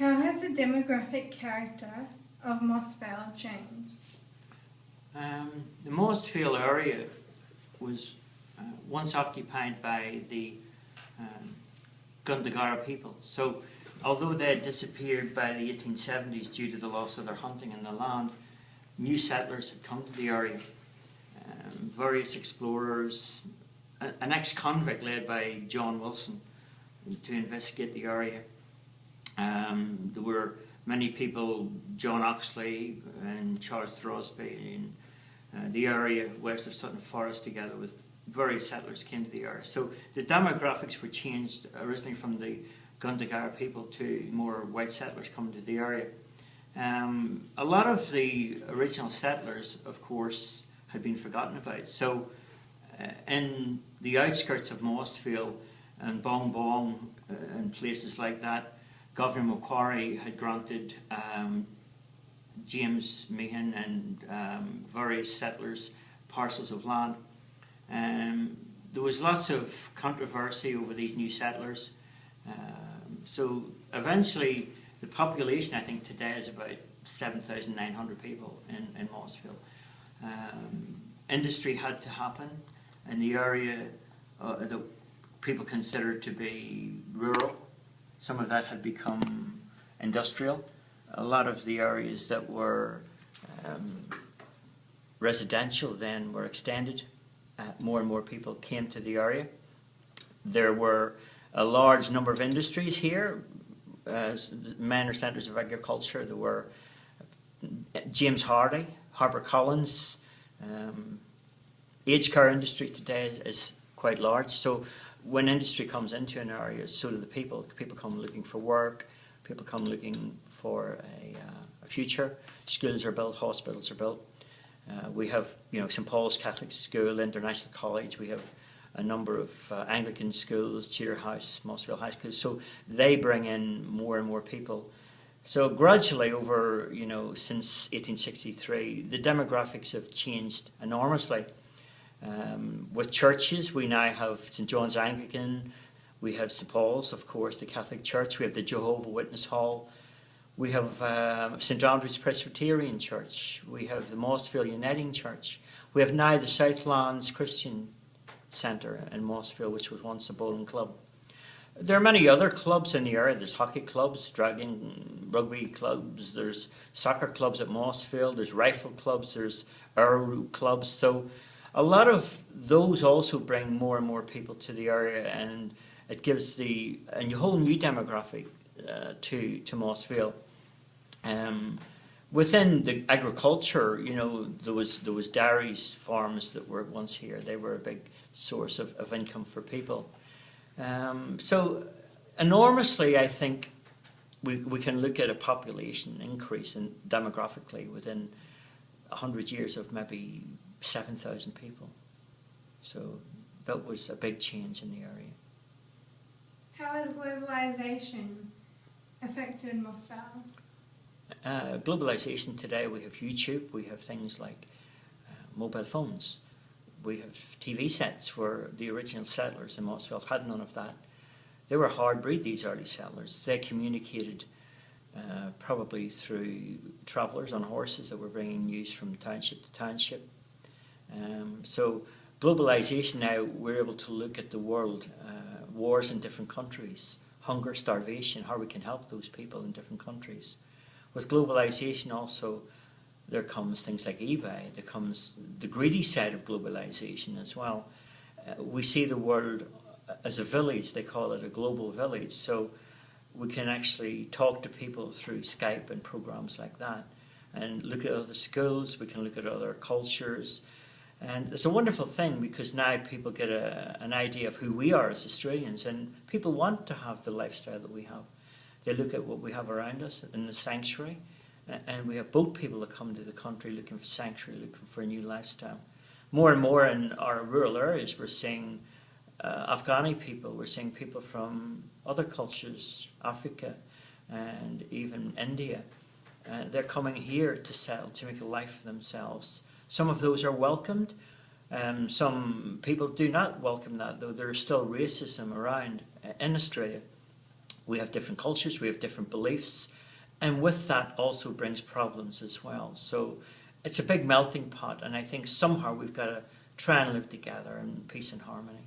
How has the demographic character of Mossvale changed? The Mossvale area was once occupied by the Gundagara people. So although they had disappeared by the 1870s due to the loss of their hunting in the land, new settlers had come to the area. Various explorers, an ex-convict led by John Wilson to investigate the area. There were many people, John Oxley and Charles Throsby in the area west of Sutton Forest, together with various settlers came to the area. So the demographics were changed originally from the Gundagara people to more white settlers coming to the area. A lot of the original settlers, of course, had been forgotten about. So in the outskirts of Mossvale and Bong Bong and places like that, Governor Macquarie had granted James Meehan and various settlers parcels of land. There was lots of controversy over these new settlers. So eventually the population, I think today, is about 7,900 people in Mossvale. Industry had to happen in the area that people considered to be rural. Some of that had become industrial. A lot of the areas that were residential then were extended. More and more people came to the area. There were a large number of industries here. Minor centres of agriculture. There were James Hardy, HarperCollins. Aged care industry today is quite large. So when industry comes into an area, so do the people. People come looking for work. People come looking for a future. Schools are built. Hospitals are built. We have, St Paul's Catholic School, International College. We have a number of Anglican schools, Tudor House, Mossvale High School. So they bring in more and more people. So gradually over, since 1863, the demographics have changed enormously. With churches, we now have St John's Anglican, we have St Paul's, of course, the Catholic Church, we have the Jehovah Witness Hall, we have St Andrew's Presbyterian Church, we have the Mossvale Uniting Church, we have now the Southlands Christian Centre in Mossvale, which was once a bowling club. There are many other clubs in the area. There's hockey clubs, dragon, rugby clubs, there's soccer clubs at Mossvale, there's rifle clubs, there's arrow clubs. So a lot of those also bring more and more people to the area, and it gives a whole new demographic to Mossvale. Within the agriculture, there was dairies, farms that were once here. They were a big source of income for people. So enormously, I think we can look at a population increase demographically within 100 years of maybe 7,000 people. So that was a big change in the area. How has globalisation affected Mossvale? Globalisation today, we have YouTube, we have things like mobile phones, we have TV sets, where the original settlers in Mossvale had none of that. They were hard breed, these early settlers. They communicated probably through travellers on horses that were bringing news from township to township. So globalisation now, we're able to look at the world, wars in different countries, hunger, starvation, how we can help those people in different countries. With globalisation also, there comes things like eBay, there comes the greedy side of globalisation as well. We see the world as a village, they call it a global village, so we can actually talk to people through Skype and programs like that, and look at other schools, we can look at other cultures, and it's a wonderful thing because now people get an idea of who we are as Australians, and people want to have the lifestyle that we have. They look at what we have around us in the sanctuary, and we have boat people that come to the country looking for sanctuary, looking for a new lifestyle. More and more in our rural areas, we're seeing Afghani people, we're seeing people from other cultures, Africa and even India. They're coming here to settle, to make a life for themselves. Some of those are welcomed. Some people do not welcome that, though there is still racism around in Australia. We have different cultures, we have different beliefs, and with that also brings problems as well. So it's a big melting pot, and I think somehow we've got to try and live together in peace and harmony.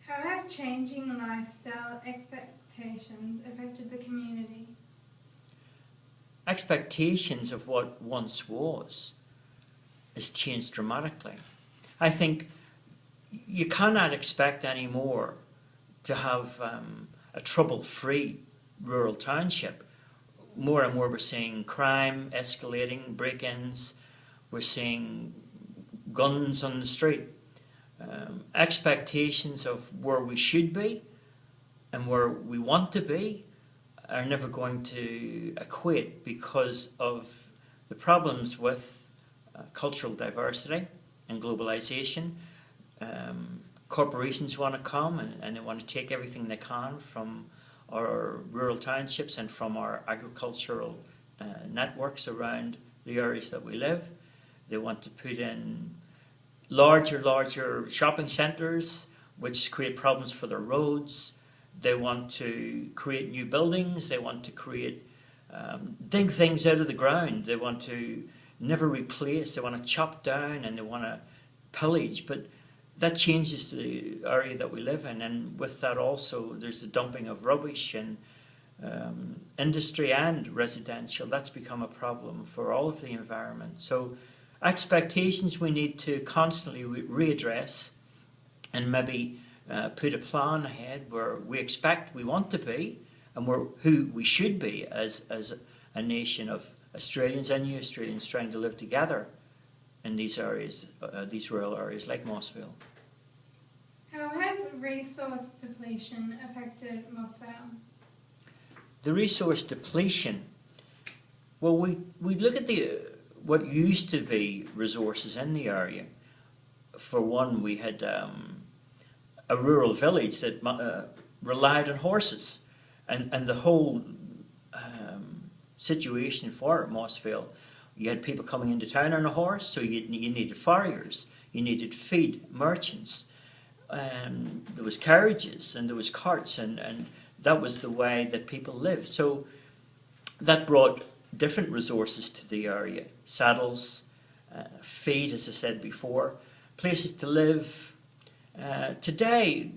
How have changing lifestyle expectations affected the community? Expectations of what once was has changed dramatically. I think you cannot expect anymore to have a trouble-free rural township. More and more we're seeing crime escalating, break-ins, we're seeing guns on the street. Expectations of where we should be and where we want to be are never going to equate because of the problems with cultural diversity and globalization. Corporations want to come and they want to take everything they can from our rural townships and from our agricultural networks around the areas that we live. They want to put in larger shopping centres, which create problems for their roads. They want to create new buildings. They want to create dig things out of the ground. They want to never replace. They want to chop down and they want to pillage. But that changes the area that we live in, and with that also there's the dumping of rubbish and industry and residential. That's become a problem for all of the environment. So expectations we need to constantly readdress and maybe put a plan ahead where we expect we want to be and where who we should be as a nation of Australians and New Australians trying to live together in these areas, these rural areas like Mossville. How has resource depletion affected Mossville? The resource depletion, well, we look at what used to be resources in the area. For one, we had a rural village that relied on horses, and the whole situation for Mossville, you had people coming into town on a horse, so you needed farriers, you needed feed merchants, there was carriages and there was carts, and that was the way that people lived. So that brought different resources to the area: saddles, feed, as I said before, places to live. Today,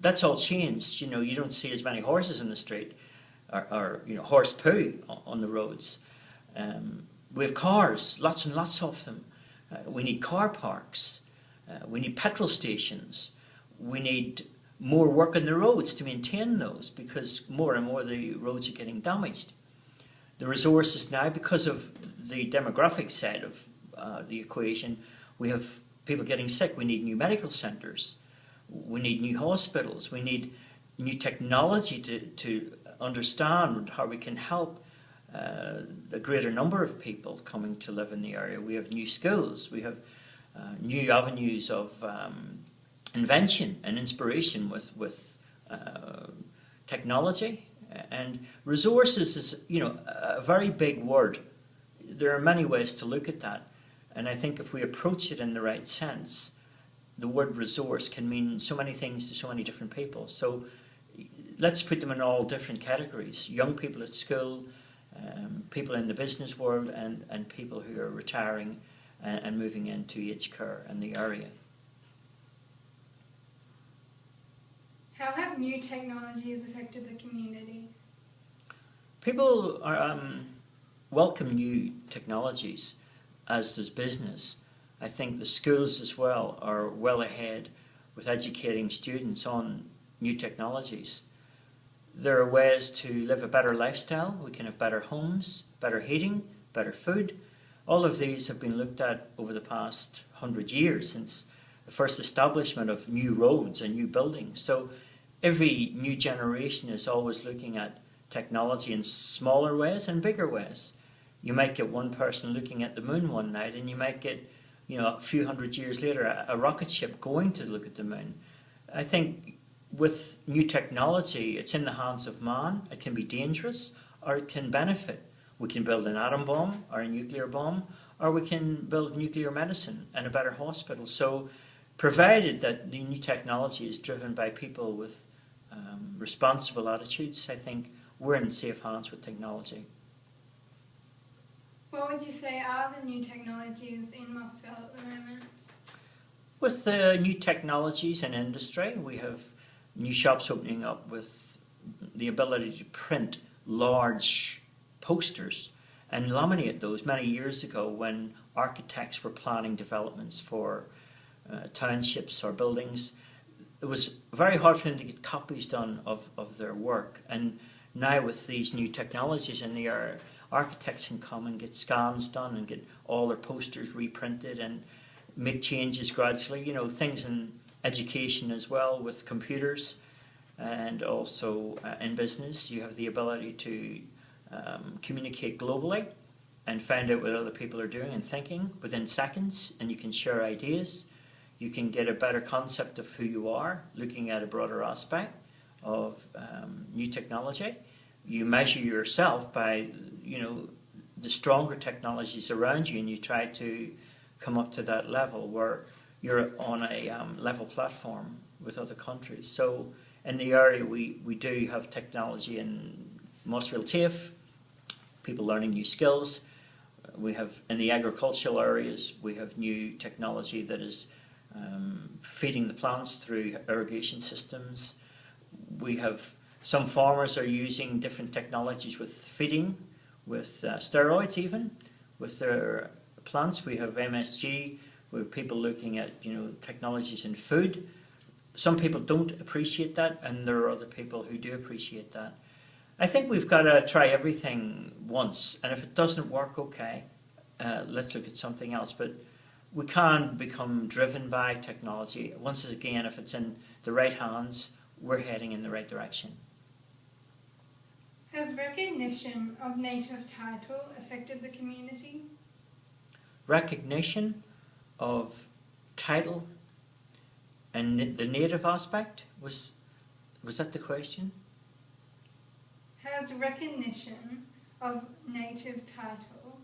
that's all changed. You know, you don't see as many horses in the street, or horse poo on the roads. We have cars, lots and lots of them. We need car parks. We need petrol stations. We need more work on the roads to maintain those, because more and more the roads are getting damaged. The resources now, because of the demographic side of the equation, we have people getting sick. We need new medical centres. We need new hospitals. We need new technology to understand how we can help a greater number of people coming to live in the area. We have new skills. We have new avenues of invention and inspiration with technology. And resources is, a very big word. There are many ways to look at that. And I think if we approach it in the right sense, the word resource can mean so many things to so many different people. So let's put them in all different categories: young people at school, people in the business world, and people who are retiring and moving into aged care in the area. How have new technologies affected the community? People welcome new technologies, as does business. I think the schools as well are well ahead with educating students on new technologies. There are ways to live a better lifestyle. We can have better homes, better heating, better food. All of these have been looked at over the past 100 years since the first establishment of new roads and new buildings. So every new generation is always looking at technology in smaller ways and bigger ways. You might get one person looking at the moon one night, and you might get, a few hundred years later, a rocket ship going to look at the moon. I think with new technology, it's in the hands of man. It can be dangerous or it can benefit. We can build an atom bomb or a nuclear bomb, or we can build nuclear medicine and a better hospital. So provided that the new technology is driven by people with responsible attitudes, I think we're in safe hands with technology. What would you say are the new technologies in Mossville at the moment? With the new technologies in industry, we have new shops opening up with the ability to print large posters and laminate those. Many years ago, when architects were planning developments for townships or buildings, it was very hard for them to get copies done of their work. And now with these new technologies in the air, architects can come and get scans done and get all their posters reprinted and make changes gradually. You know, things in education as well with computers, and also in business you have the ability to communicate globally and find out what other people are doing and thinking within seconds, and you can share ideas. You can get a better concept of who you are, looking at a broader aspect of new technology. You measure yourself by, you know, the stronger technologies around you, and you try to come up to that level where you're on a level platform with other countries. So in the area we do have technology in Mossville TAFE, people learning new skills. We have in the agricultural areas, we have new technology that is feeding the plants through irrigation systems. We have some farmers are using different technologies with feeding, with steroids even, with their plants. We have MSG, we have people looking at, you know, technologies in food. Some people don't appreciate that, and there are other people who do appreciate that. I think we've got to try everything once, and if it doesn't work, okay, let's look at something else. But we can't become driven by technology. Once again, if it's in the right hands, we're heading in the right direction. Has recognition of native title affected the community? Recognition of title and the native aspect, was that the question? Has recognition of native title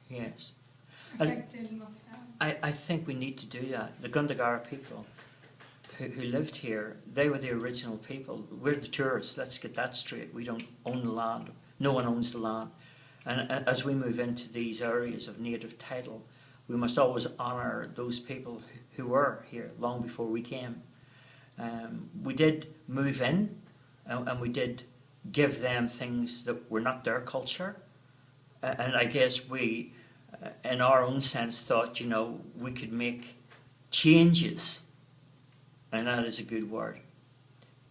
Yes. affected Mossville? I think we need to do that. The Gundagara people who lived here, they were the original people. We're the tourists, let's get that straight. We don't own the land. No one owns the land. And as we move into these areas of native title, we must always honour those people who were here long before we came. We did move in, and we did give them things that were not their culture. And I guess we, in our own sense, thought, you know, we could make changes, and that is a good word.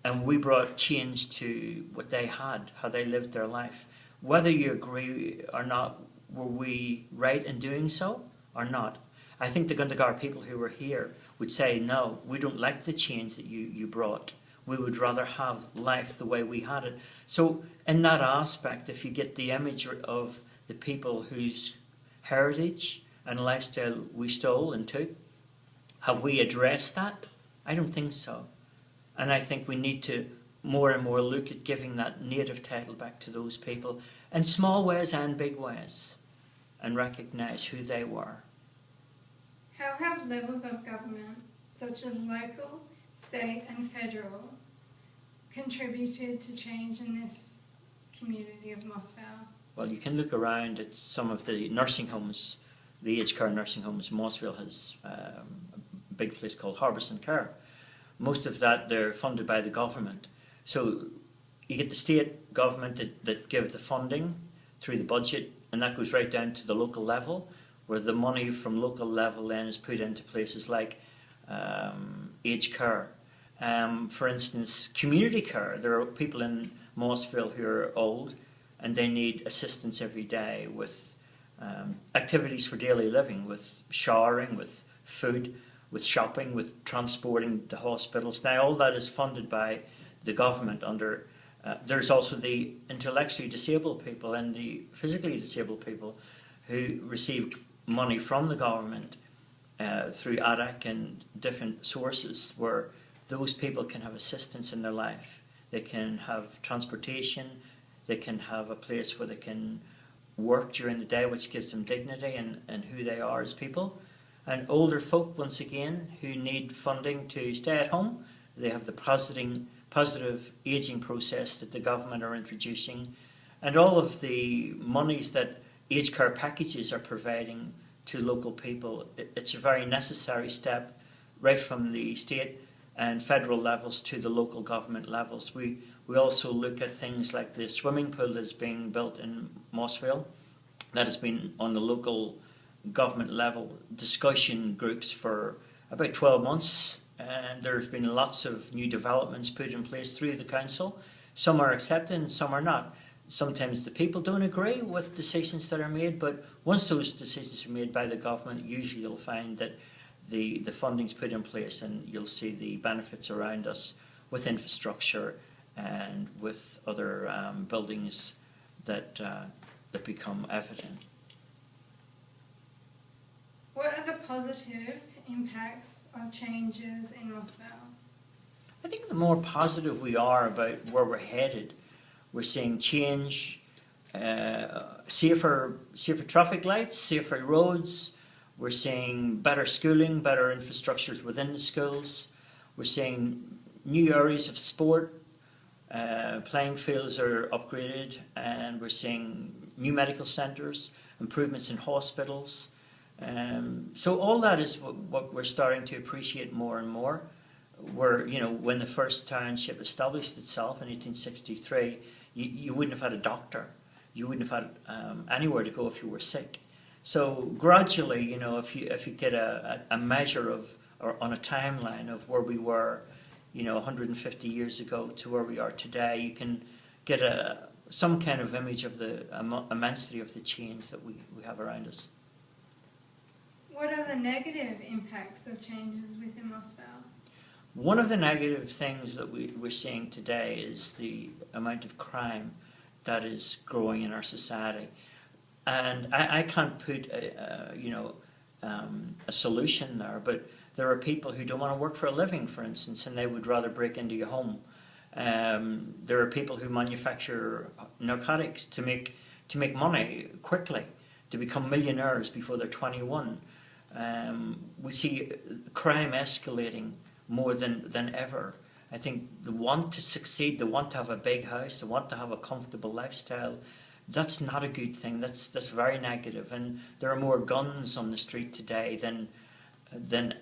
And we brought change to what they had, how they lived their life. Whether you agree or not, were we right in doing so or not? I think the Gundagara people who were here would say, no, we don't like the change that you brought. We would rather have life the way we had it. So in that aspect, if you get the image of the people whose heritage and lifestyle we stole and took, have we addressed that? I don't think so. And I think we need to more and more look at giving that native title back to those people in small ways and big ways, and recognise who they were. How have levels of government, such as local, state and federal, contributed to change in this community of Mossville? Well, you can look around at some of the nursing homes, the aged care nursing homes. Mossville has a big place called Harbison Care. Most of that, they're funded by the government. So you get the state government that give the funding through the budget, and that goes right down to the local level, where the money from local level then is put into places like aged care. For instance, community care. There are people in Mossville who are old and they need assistance every day with activities for daily living, with showering, with food, with shopping, with transporting to hospitals. Now all that is funded by the government under, there's also the intellectually disabled people and the physically disabled people who receive money from the government through ADAC and different sources, where those people can have assistance in their life. They can have transportation, they can have a place where they can work during the day, which gives them dignity and who they are as people. And older folk, once again, who need funding to stay at home, they have the positive ageing process that the government are introducing, and all of the monies that aged care packages are providing to local people. It's a very necessary step right from the state and federal levels to the local government levels. We also look at things like the swimming pool that is being built in Mossville, that has been on the local government level discussion groups for about 12 months, and there's been lots of new developments put in place through the council. Some are accepted and some are not. Sometimes the people don't agree with decisions that are made, but once those decisions are made by the government, usually you'll find that the funding's put in place and you'll see the benefits around us with infrastructure and with other buildings that become evident. What are the positive impacts of changes in Mossville? I think the more positive we are about where we're headed, we're seeing change, safer traffic lights, safer roads. We're seeing better schooling, better infrastructures within the schools. We're seeing new areas of sport. Playing fields are upgraded, and we're seeing new medical centres, improvements in hospitals. So all that is what we're starting to appreciate more and more. Where, when the first township established itself in 1863, you wouldn't have had a doctor. You wouldn't have had anywhere to go if you were sick. So gradually, if you get a measure of, or on a timeline of where we were, 150 years ago to where we are today, you can get some kind of image of the immensity of the change that we have around us. What are the negative impacts of changes within Mossville? One of the negative things that we're seeing today is the amount of crime that is growing in our society. And I can't put a solution there, but there are people who don't want to work for a living, for instance, and they would rather break into your home. There are people who manufacture narcotics to make money quickly, to become millionaires before they're 21. We see crime escalating more than ever. I think the want to succeed, the want to have a big house, the want to have a comfortable lifestyle, that's not a good thing. That's very negative. And there are more guns on the street today than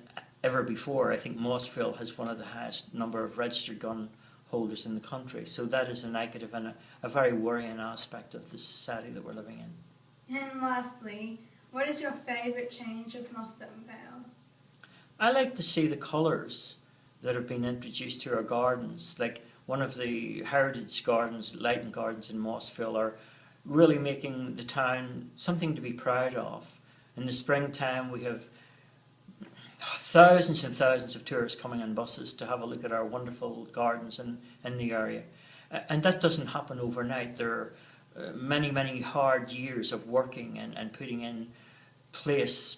ever before. I think Mossville has one of the highest number of registered gun holders in the country. So that is a negative and a very worrying aspect of the society that we're living in. And lastly, what is your favourite change of Mossville? I like to see the colours that have been introduced to our gardens. Like one of the heritage gardens, Lighton Gardens in Mossville, are really making the town something to be proud of. In the springtime, we have thousands and thousands of tourists coming on buses to have a look at our wonderful gardens in the area. And that doesn't happen overnight. There are many, many hard years of working and putting in place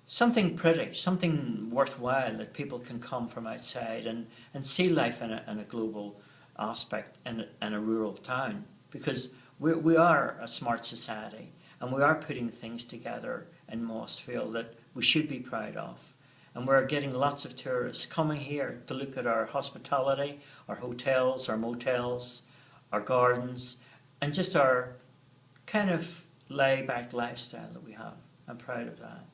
something pretty, something worthwhile that people can come from outside and see life in a global aspect in a rural town. Because we are a smart society and we are putting things together in Mossville that we should be proud of. And we're getting lots of tourists coming here to look at our hospitality, our hotels, our motels, our gardens, and just our kind of laid-back lifestyle that we have. I'm proud of that.